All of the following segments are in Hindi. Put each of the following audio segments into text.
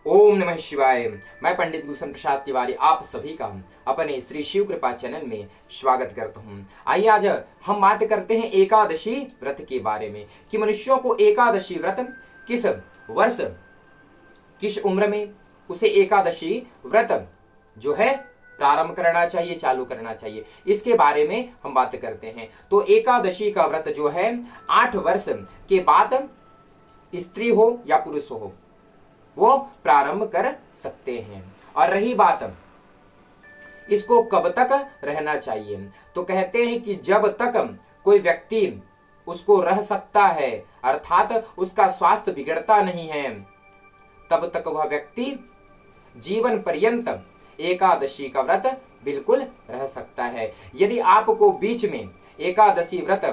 ओम नमः शिवाय। मैं पंडित गुलशन प्रसाद तिवारी आप सभी का अपने श्री शिव कृपा चैनल में स्वागत करता हूँ। आइए आज हम बात करते हैं एकादशी व्रत के बारे में कि मनुष्यों को एकादशी व्रत किस वर्ष किस उम्र में उसे एकादशी व्रत जो है प्रारंभ करना चाहिए, चालू करना चाहिए, इसके बारे में हम बात करते हैं। तो एकादशी का व्रत जो है 8 वर्ष के बाद स्त्री हो या पुरुष हो वो प्रारंभ कर सकते हैं। और रही बात इसको कब तक रहना चाहिए, तो कहते हैं कि जब तक कोई व्यक्ति उसको रह सकता है अर्थात उसका स्वास्थ्य बिगड़ता नहीं है तब तक वह व्यक्ति जीवन पर्यंत एकादशी का व्रत बिल्कुल रह सकता है। यदि आपको बीच में एकादशी व्रत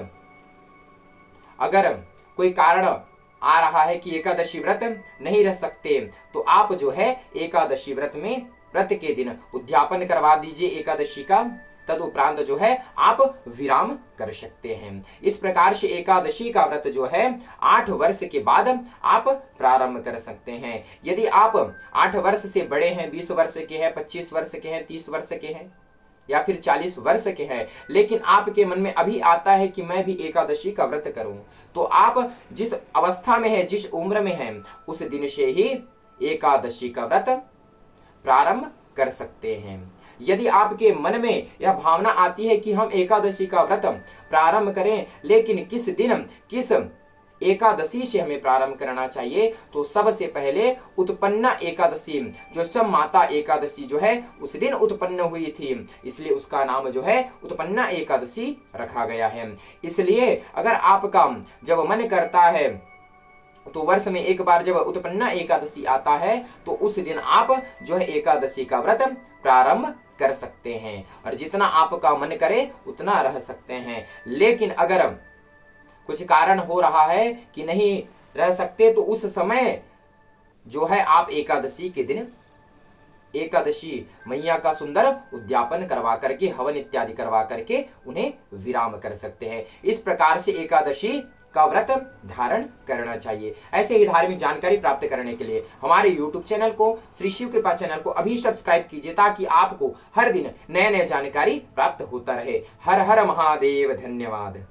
अगर कोई कारण आ रहा है कि एकादशी व्रत नहीं रह सकते तो आप जो है एकादशी व्रत में व्रत के दिन उद्यापन करवा दीजिए एकादशी का, तदुपरांत जो है आप विराम कर सकते हैं। इस प्रकार से एकादशी का व्रत जो है 8 वर्ष के बाद आप प्रारंभ कर सकते हैं। यदि आप 8 वर्ष से बड़े हैं, 20 वर्ष के हैं, 25 वर्ष के हैं, 30 वर्ष के हैं या फिर 40 वर्ष के हैं, लेकिन आपके मन में अभी आता है कि मैं भी एकादशी का व्रत करूं, तो आप जिस अवस्था में है, जिस उम्र में हैं, उस दिन से ही एकादशी का व्रत प्रारंभ कर सकते हैं। यदि आपके मन में यह भावना आती है कि हम एकादशी का व्रत प्रारंभ करें, लेकिन किस दिन किस एकादशी से हमें प्रारंभ करना चाहिए, तो सबसे पहले उत्पन्ना एकादशी जो सब माता एकादशी जो है उस दिन उत्पन्न हुई थी, इसलिए उसका नाम जो है उत्पन्ना एकादशी रखा गया है। इसलिए अगर आपका जब मन करता है तो वर्ष में एक बार जब उत्पन्ना एकादशी आता है तो उस दिन आप जो है एकादशी का व्रत प्रारंभ कर सकते हैं और जितना आपका मन करे उतना रह सकते हैं। लेकिन अगर कुछ कारण हो रहा है कि नहीं रह सकते तो उस समय जो है आप एकादशी के दिन एकादशी मैया का सुंदर उद्यापन करवा करके, हवन इत्यादि करवा करके उन्हें विराम कर सकते हैं। इस प्रकार से एकादशी का व्रत धारण करना चाहिए। ऐसे ही धार्मिक जानकारी प्राप्त करने के लिए हमारे YouTube चैनल को, श्री शिव कृपा चैनल को अभी सब्सक्राइब कीजिए ताकि आपको हर दिन नए नए जानकारी प्राप्त होता रहे। हर हर महादेव। धन्यवाद।